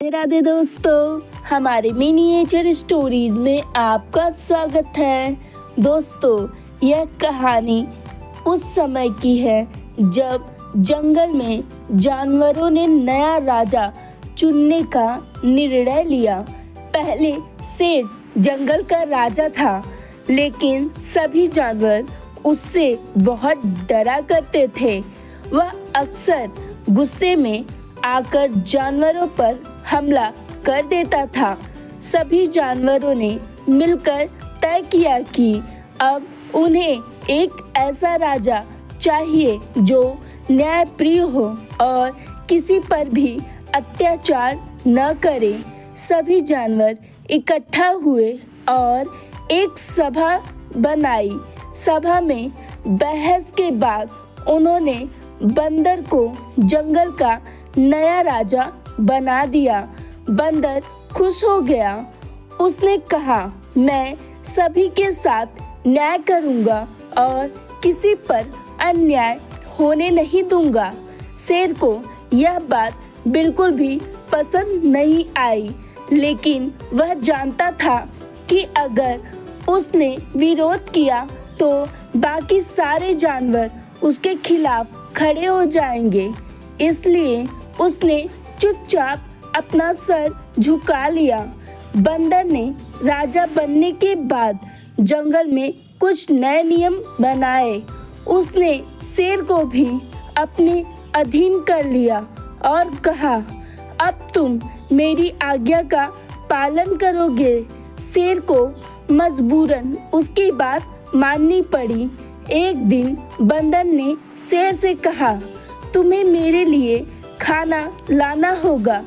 राधे राधे दोस्तों, हमारे miniature stories में आपका स्वागत है। दोस्तों, यह कहानी उस समय की है जब जंगल में जानवरों ने नया राजा चुनने का निर्णय लिया। पहले शेर जंगल का राजा था, लेकिन सभी जानवर उससे बहुत डरा करते थे। वह अक्सर गुस्से में आकर जानवरों पर हमला कर देता था। सभी जानवरों ने मिलकर तय किया कि अब उन्हें एक ऐसा राजा चाहिए जो न्यायप्रिय हो और किसी पर भी अत्याचार न करे। सभी जानवर इकट्ठा हुए और एक सभा बनाई। सभा में बहस के बाद उन्होंने बंदर को जंगल का नया राजा बना दिया। बंदर खुश हो गया। उसने कहा, मैं सभी के साथ न्याय करूंगा और किसी पर अन्याय होने नहीं दूंगा। शेर को यह बात बिल्कुल भी पसंद नहीं आई, लेकिन वह जानता था कि अगर उसने विरोध किया तो बाकी सारे जानवर उसके खिलाफ खड़े हो जाएंगे। इसलिए उसने चुपचाप अपना सर झुका लिया। बंदर ने राजा बनने के बाद जंगल में कुछ नए नियम बनाए। उसने शेर को भी अपने अधीन कर लिया और कहा, अब तुम मेरी आज्ञा का पालन करोगे। शेर को मजबूरन उसकी बात माननी पड़ी। एक दिन बंदर ने शेर से कहा, तुम्हें मेरे लिए खाना लाना होगा।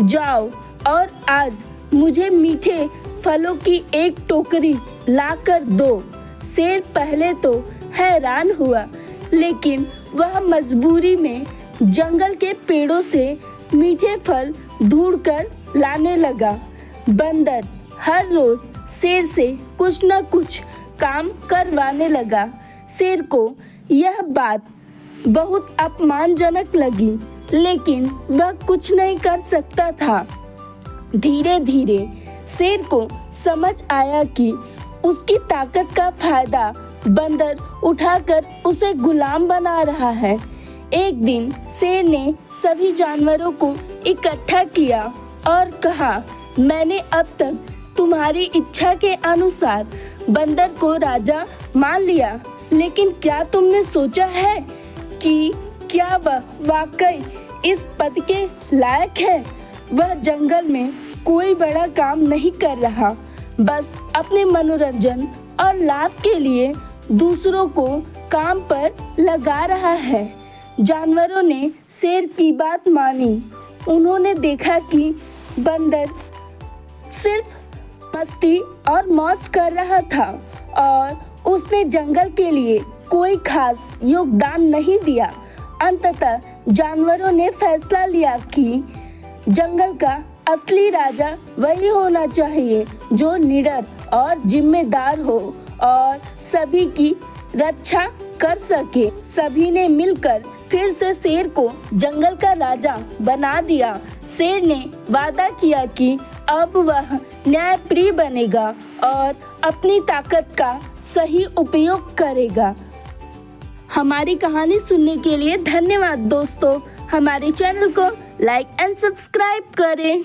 जाओ और आज मुझे मीठे फलों की एक टोकरी लाकर दो। शेर पहले तो हैरान हुआ, लेकिन वह मजबूरी में जंगल के पेड़ों से मीठे फल ढूंढकर लाने लगा। बंदर हर रोज शेर से कुछ न कुछ काम करवाने लगा। शेर को यह बात बहुत अपमानजनक लगी, लेकिन वह कुछ नहीं कर सकता था। धीरे धीरे शेर को समझ आया कि उसकी ताकत का फायदा बंदर उठाकर उसे गुलाम बना रहा है। एक दिन शेर ने सभी जानवरों को इकट्ठा किया और कहा, मैंने अब तक तुम्हारी इच्छा के अनुसार बंदर को राजा मान लिया, लेकिन क्या तुमने सोचा है कि क्या वह वाकई इस पद के लायक है? वह जंगल में कोई बड़ा काम नहीं कर रहा, बस अपने मनोरंजन और लाभ के लिए दूसरों को काम पर लगा रहा है। जानवरों ने शेर की बात मानी। उन्होंने देखा कि बंदर सिर्फ मस्ती और मौज कर रहा था और उसने जंगल के लिए कोई खास योगदान नहीं दिया। अंततः जानवरों ने फैसला लिया कि जंगल का असली राजा वही होना चाहिए जो निडर और जिम्मेदार हो और सभी की रक्षा कर सके। सभी ने मिलकर फिर से शेर को जंगल का राजा बना दिया। शेर ने वादा किया कि अब वह न्यायप्रिय बनेगा और अपनी ताकत का सही उपयोग करेगा। हमारी कहानी सुनने के लिए धन्यवाद दोस्तों। हमारे चैनल को लाइक एंड सब्सक्राइब करें।